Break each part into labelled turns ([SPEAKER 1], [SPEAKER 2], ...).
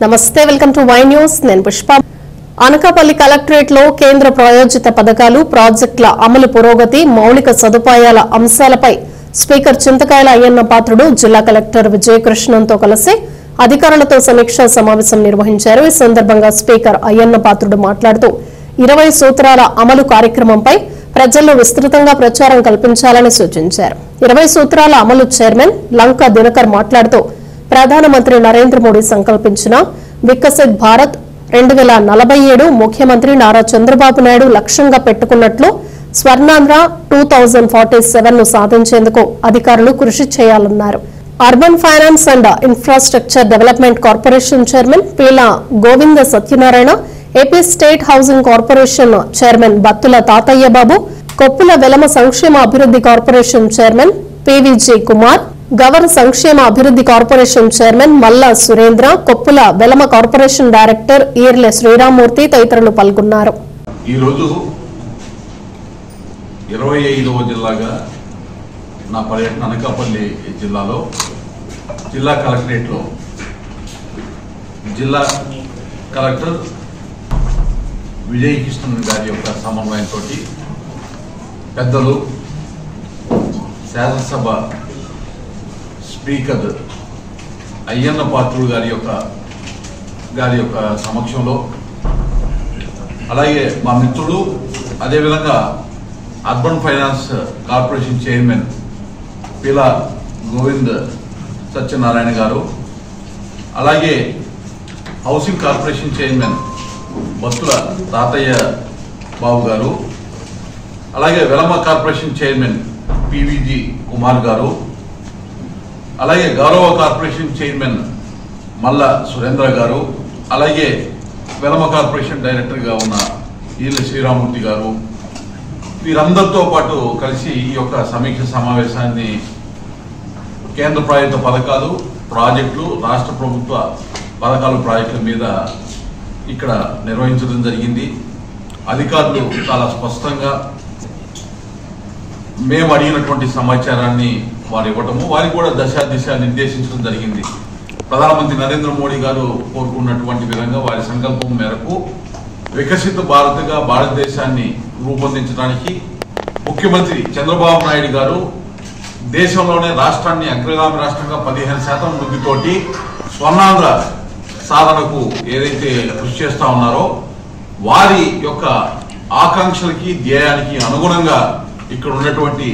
[SPEAKER 1] నమస్తే welcome to Y news నేను Pushpa Anakapalli collectorate లో కేంద్ర ప్రాయోజిత పథకాలు ప్రాజెక్టుల అమలు పురోగతి మౌలిక సదుపాయాల అంశాలపై స్పీకర్ చింతకాయల అయ్యన్న పాత్రుడు జిల్లా కలెక్టర్ విజయకృష్ణన్తో కలిసి అధికారులతో సమీక్షా సమావేశం నిర్వహించారు। ఈ సందర్భంగా స్పీకర్ అయ్యన్న పాత్రుడు మాట్లాడుతూ 20 సూత్రాల అమలు కార్యక్రమంపై ప్రజల్లో విస్తృతంగా ప్రచారం కల్పించాలని సూచించారు। 20 సూత్రాల అమలు చైర్మన్ లంకా దినకర్ మాట్లాడుతూ ప్రధానమంత్రి నరేంద్ర మోడీ సంకల్పించిన వికసిత్ భారత్ 2047 ముఖ్యమంత్రి నారా చంద్రబాబు నాయుడు లక్ష్యంగా పెట్టుకున్నట్లు స్వర్ణాంధ్ర 2047 ను సాధించేందుకు అధికారులు కృషి చేయాలన్నారు। Urban finance and infrastructure development corporation chairman Peela Govinda Satyanarayana, AP state housing corporation chairman Battula తాతయ్య బాబు, కొప్పుల వెలమ సంక్షేమ అభివృద్ధి కార్పొరేషన్ చైర్మన్ పీవీజీ కుమార్, గవర్ సంక్షేమ అభివృద్ధి కార్పొరేషన్ చైర్మన్ మల్లా సురేంద్ర, కొప్పుల వెలమ కార్పొరేషన్ డైరెక్టర్ ఈర్లె శ్రీరామూర్తి తదితరులు పాల్గొన్నారు।
[SPEAKER 2] ఈ రోజు 25వ జిల్లాగా నా పర్యటన అనకాపల్లి జిల్లాలో జిల్లా కలెక్టరేట్ లో జిల్లా కలెక్టర్ విజయకృష్ణన్ గారి యొక్క సమన్వయంతో పెద్దలు శాసనసభ స్పీకర్ అయ్యన్న పాత్రుడు గారి యొక్క సమక్షంలో, అలాగే మా మిత్రుడు అదేవిధంగా అర్బన్ ఫైనాన్స్ కార్పొరేషన్ చైర్మన్ పీల గోవింద్ సత్యనారాయణ గారు, అలాగే హౌసింగ్ కార్పొరేషన్ చైర్మన్ బత్తుల తాతయ్య బాబు గారు, అలాగే వెలమ కార్పొరేషన్ చైర్మన్ పీవీజీ కుమార్ గారు, అలాగే గౌరవ కార్పొరేషన్ చైర్మన్ మల్లా సురేంద్ర గారు, అలాగే వెలమ కార్పొరేషన్ డైరెక్టర్గా ఉన్న ఈర్లె శ్రీరామూర్తి గారు, వీరందరితో పాటు కలిసి ఈ యొక్క సమీక్ష సమావేశాన్ని కేంద్ర ప్రాయోజిత పథకాలు ప్రాజెక్టులు రాష్ట్ర ప్రభుత్వ పథకాలు ప్రాజెక్టుల మీద ఇక్కడ నిర్వహించడం జరిగింది। అధికారులు చాలా స్పష్టంగా మేము అడిగినటువంటి సమాచారాన్ని వారు ఇవ్వటము, వారికి కూడా దిశ నిర్దేశించడం జరిగింది। ప్రధానమంత్రి నరేంద్ర మోడీ గారు కోరుకున్నటువంటి విధంగా వారి సంకల్పం మేరకు వికసిత భారత్గా భారతదేశాన్ని రూపొందించడానికి ముఖ్యమంత్రి చంద్రబాబు నాయుడు గారు దేశంలోనే రాష్ట్రాన్ని అగ్రగామి రాష్ట్రంగా 15% వృద్ధితోటి స్వర్ణాంధ్ర సాధనకు ఏదైతే కృషి చేస్తా ఉన్నారో వారి యొక్క ఆకాంక్షలకి ధ్యేయానికి అనుగుణంగా ఇక్కడ ఉన్నటువంటి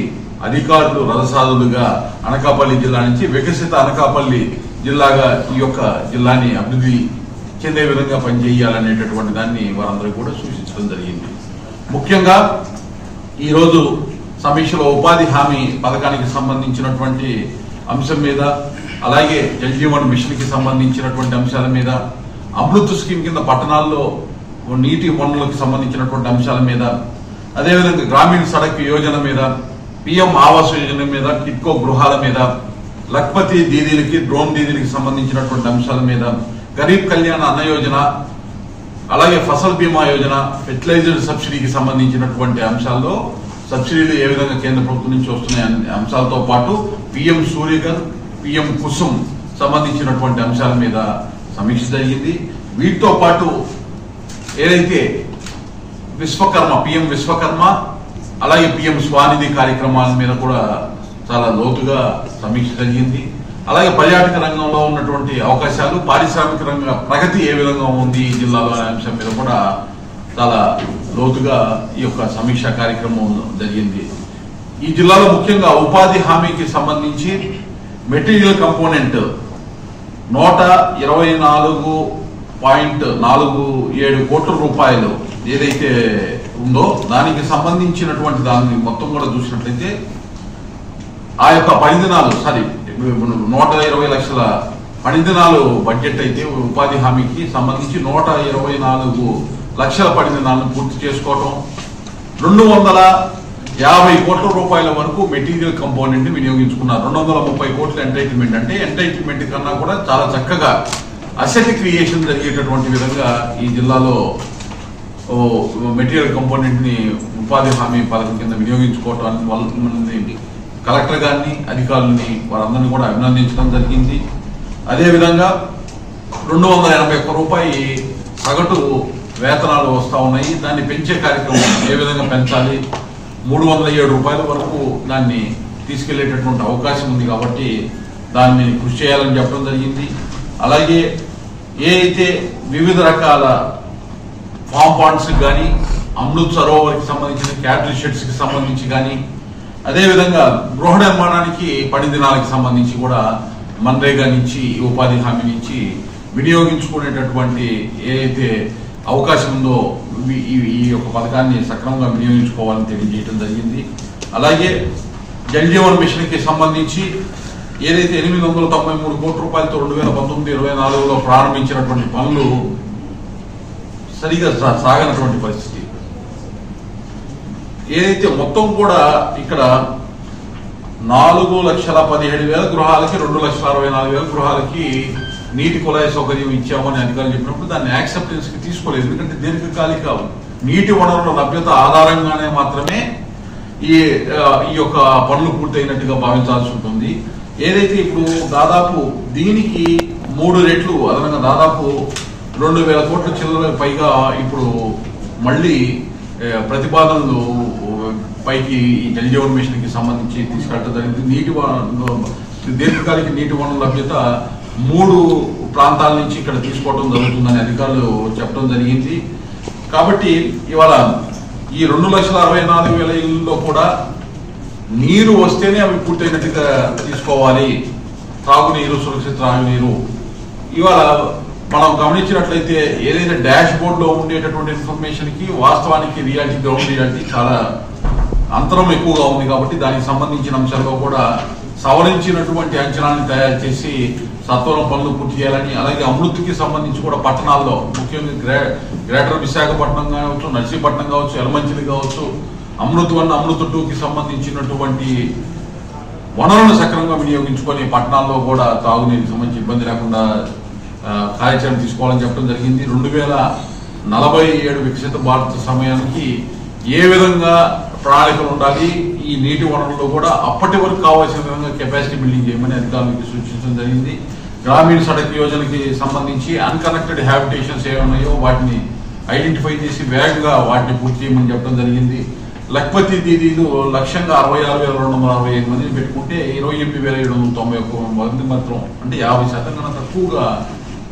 [SPEAKER 2] అధికారులు రథసాధులుగా అనకాపల్లి జిల్లా నుంచి వికసిత అనకాపల్లి జిల్లాగా ఈ యొక్క జిల్లాని అభివృద్ధి చెందే విధంగా పనిచేయాలనేటటువంటి దాన్ని వారందరూ కూడా సూచించడం జరిగింది। ముఖ్యంగా ఈరోజు సమీక్షలో ఉపాధి హామీ పథకానికి సంబంధించినటువంటి అంశం మీద, అలాగే జల్ జీవన్ మిషన్ కి సంబంధించినటువంటి అంశాల మీద, అమృత్ స్కీమ్ కింద పట్టణాల్లో నీటి వనరులకు సంబంధించినటువంటి అంశాల మీద, అదేవిధంగా గ్రామీణ సడక్ యోజన మీద, పిఎం ఆవాస్ యోజన మీద, కిట్కో గృహాల మీద, లక్పతి దీదీలకి డ్రోన్ దీదీలకి సంబంధించినటువంటి అంశాల మీద, గరీబ్ కళ్యాణ అన్న యోజన, అలాగే ఫసల్ బీమా యోజన, ఫెర్టిలైజర్ సబ్సిడీకి సంబంధించినటువంటి అంశాల్లో సబ్సిడీలు ఏ విధంగా కేంద్ర ప్రభుత్వం నుంచి వస్తున్నాయి అనే అంశాలతో పాటు పిఎం సూర్యగర్, పిఎం కుసుమ్ సంబంధించినటువంటి అంశాల మీద సమీక్ష జరిగింది। వీటితో పాటు ఏదైతే విశ్వకర్మ, పిఎం విశ్వకర్మ, అలాగే పిఎం స్వానిధి కార్యక్రమాల మీద కూడా చాలా లోతుగా సమీక్ష జరిగింది। అలాగే పర్యాటక రంగంలో ఉన్నటువంటి అవకాశాలు, పారిశ్రామిక రంగ ప్రగతి ఏ విధంగా ఉంది ఈ జిల్లాలో అనే అంశం మీద కూడా చాలా లోతుగా ఈ యొక్క సమీక్షా కార్యక్రమం జరిగింది। ఈ జిల్లాలో ముఖ్యంగా ఉపాధి హామీకి సంబంధించి మెటీరియల్ కంపోనెంట్ 124.47 కోట్ల రూపాయలు ఏదైతే ఉందో దానికి సంబంధించినటువంటి దాన్ని మొత్తం కూడా చూసినట్లయితే ఆ యొక్క 10 దినాలు 120 లక్షల 10 దినాలు బడ్జెట్ అయితే ఉపాధి హామీకి సంబంధించి 124 లక్షల 10 దినాలను పూర్తి చేసుకోవటం, 250 కోట్ల రూపాయల వరకు మెటీరియల్ కంపోనెంట్ ని వినియోగించుకున్నారు। 230 కోట్ల ఎంటైటిల్మెంట్, అంటే ఎంటైటిల్మెంట్ కన్నా కూడా చాలా చక్కగా అసెట్ క్రియేషన్ జరిగేటటువంటి విధంగా ఈ జిల్లాలో మెటీరియల్ కంపోనెంట్ ని ఉపాధి హామీ పథకం కింద వినియోగించుకోవటానికి వల్ల కలెక్టర్ గారిని అధికారులని వారందరినీ కూడా అభినందించడం జరిగింది। అదేవిధంగా 281 రూపాయి సగటు వేతనాలు వస్తూ ఉన్నాయి. దాన్ని పెంచే కార్యక్రమం ఏ విధంగా పెంచాలి, 307 రూపాయల వరకు దాన్ని తీసుకెళ్లేటటువంటి అవకాశం ఉంది. కాబట్టి దాన్ని కృషి చేయాలని చెప్పడం జరిగింది. అలాగే ఏ అయితే వివిధ రకాల ఫామ్ పాండ్స్కి కానీ, అమృత్ సరోవర్కి సంబంధించిన క్యాటరీ షెడ్స్కి సంబంధించి కానీ, అదేవిధంగా గృహ నిర్మాణానికి 10 దినాలకి సంబంధించి కూడా మన్రేగా నుంచి, ఉపాధి హామీ నుంచి వినియోగించుకునేటటువంటి ఏదైతే అవకాశం ఉందో ఈ యొక్క పథకాన్ని సక్రమంగా వినియోగించుకోవాలని తెలియజేయడం జరిగింది. అలాగే జల్ జీవన్ మిషన్కి సంబంధించి ఏదైతే 893 కోట్ల రూపాయలతో 2019-24లో ప్రారంభించినటువంటి పనులు సరిగా సాగనటువంటి పరిస్థితి. ఏదైతే మొత్తం కూడా ఇక్కడ 4,17,000 గృహాలకి 2,64,000 గృహాలకి నీటి కుళాయి సౌకర్యం ఇచ్చామని అధికారులు చెప్పినప్పుడు దాన్ని యాక్సెప్టెన్స్ కి తీసుకోలేదు. ఎందుకంటే దీర్ఘకాలిక నీటి వనరుల లభ్యత ఆధారంగానే మాత్రమే ఈ యొక్క పనులు పూర్తయినట్టుగా భావించాల్సి ఉంటుంది. ఏదైతే ఇప్పుడు దాదాపు దీనికి 3 రెట్లు అదనంగా దాదాపు 2,000 కోట్ల చిల్లర పైగా ఇప్పుడు మళ్ళీ ప్రతిపాదనలు పైకి ఈ జల్ జీవన్ మిషన్ కి సంబంధించి తీసుకెళ్ళడం జరిగింది. దీర్ఘకాలిక నీటి వనరుల లభ్యత 3 ప్రాంతాల నుంచి ఇక్కడ తీసుకోవడం జరుగుతుందని అధికారులు చెప్పడం జరిగింది. కాబట్టి ఇవాళ ఈ 2,64,000 ఇళ్లలో కూడా నీరు వస్తేనే అవి పూర్తయినట్టుగా తీసుకోవాలి. తాగునీరు, సురక్షిత తాగునీరు. ఇవాళ మనం గమనించినట్లయితే ఏదైతే డాష్ బోర్డ్ లో ఉండేటటువంటి ఇన్ఫర్మేషన్ కి వాస్తవానికి రియాలిటీ, గ్రౌండ్ రియాలిటీ చాలా అంతరం ఎక్కువగా ఉంది. కాబట్టి దానికి సంబంధించిన అంశాల్లో కూడా సవరించినటువంటి అంచనాన్ని తయారు చేసి సత్వరం పనులు పూర్తి చేయాలని, అలాగే అమృత్కి సంబంధించి కూడా పట్టణాల్లో ముఖ్యంగా గ్రేటర్ విశాఖపట్నం కావచ్చు, నర్సీపట్నం కావచ్చు, యలమంచిలి కావచ్చు, అమృత్ 1, అమృత్ 2కి సంబంధించినటువంటి వనరులను సక్రమంగా వినియోగించుకొని పట్టణాల్లో కూడా తాగునీరుకి సంబంధించి ఇబ్బంది లేకుండా కార్యాచరణ తీసుకోవాలని చెప్పడం జరిగింది. 2047 వికసిత భారత్ సమయానికి ఏ విధంగా ప్రణాళికలు ఉండాలి, ఈ నీటి వనరుల్లో కూడా అప్పటి వరకు కావాల్సిన విధంగా కెపాసిటీ బిల్డింగ్ చేయమని అధికారులకు సూచించడం జరిగింది. గ్రామీణ సడక్ యోజనకి సంబంధించి అన్కనెక్టెడ్ హ్యాబిటేషన్స్ ఏమున్నాయో వాటిని ఐడెంటిఫై చేసి వేగంగా వాటిని పూర్తి చేయమని చెప్పడం జరిగింది. లక్పతి దీదీలు లక్ష్యంగా 66,265 మందిని పెట్టుకుంటే 28,791 మంది మాత్రం, అంటే 50% కన్నా తక్కువగా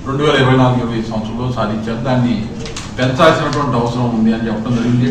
[SPEAKER 2] 2024-25 సంవత్సరంలో సాధించారు. దాన్ని పెంచాల్సినటువంటి అవసరం ఉంది అని చెప్పడం జరిగింది.